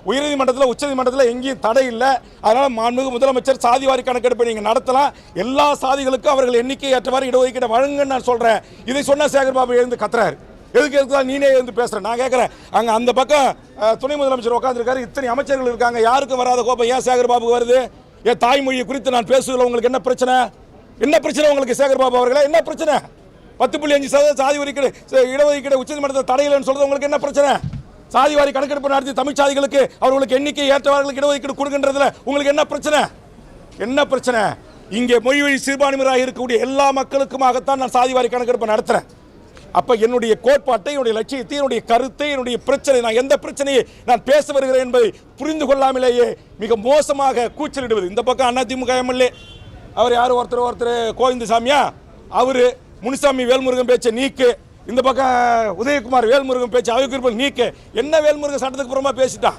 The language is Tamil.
உயர்நீதிமன்றத்தில் உச்சநீதிமன்றத்தில் எங்கேயும் தடை இல்லை. அதனால் மாண்புமிகு முதலமைச்சர் சாதிவாரி கணக்கெடுப்பை நீங்கள் நடத்தலாம். எல்லா சாதிகளுக்கும் அவர்கள் எண்ணிக்கை ஏற்றவாறு இடஒதுக்கீடு வழங்குன்னு நான் சொல்கிறேன். இதை சொன்ன சேகர்பாபு எழுந்து கத்துறாரு. எதுக்கு தான் நீனே எழுந்து பேசுகிறேன்? நான் கேட்குறேன், அங்கே அந்த பக்கம் துணை முதலமைச்சர் உட்காந்துருக்காரு, இத்தனை அமைச்சர்கள் இருக்காங்க, யாருக்கும் வராத கோபம் ஏன் சேகர்பாபுக்கு வருது? ஏன் தாய்மொழியை குறித்து நான் பேசுவதில் உங்களுக்கு என்ன பிரச்சனை? என்ன பிரச்சனை உங்களுக்கு சேகர்பாபு அவர்களே? என்ன பிரச்சனை? 10.5% சாதி ஒதுக்கீடு இடஒதுக்கீடு உச்சநீதிமன்றத்தில் தடையில்லைன்னு சொல்றது உங்களுக்கு என்ன பிரச்சனை? சாதிவாரி கணக்கெடுப்பு நடத்தி தமிழ் சாதிகளுக்கு அவர்களுக்கு எண்ணிக்கை ஏற்றவர்களுக்கு இடஒதுக்கீடு கொடுக்கின்றதுல உங்களுக்கு என்ன பிரச்சனை? என்ன பிரச்சனை? இங்கே மொழிவழி சிறுபான்மையினராக இருக்கக்கூடிய எல்லா மக்களுக்குமாகத்தான் நான் சாதிவாரி கணக்கெடுப்பு நடத்துறேன். அப்ப என்னுடைய கோட்பாட்டை, என்னுடைய லட்சியத்தை, என்னுடைய கருத்தை, என்னுடைய பிரச்சனை, நான் எந்த பிரச்சனையை நான் பேச வருகிறேன் என்பதை புரிந்து கொள்ளாமலேயே மிக மோசமாக கூச்சலிடுவது. இந்த பக்கம் அதிமுக எம்எல்ஏ அவர் யார், ஒருத்தர் கோவிந்தசாமியா, அவரு முனிசாமி வேல்முருகன் பேச்சை நீக்கு, இந்த பக்கம் உதயகுமார் வேல்முருகன் பேச்சு அவைக்குறிப்பில் நீக்கு. என்ன வேல்முருகன் சட்டத்துக்கு புறமா பேசிட்டான்?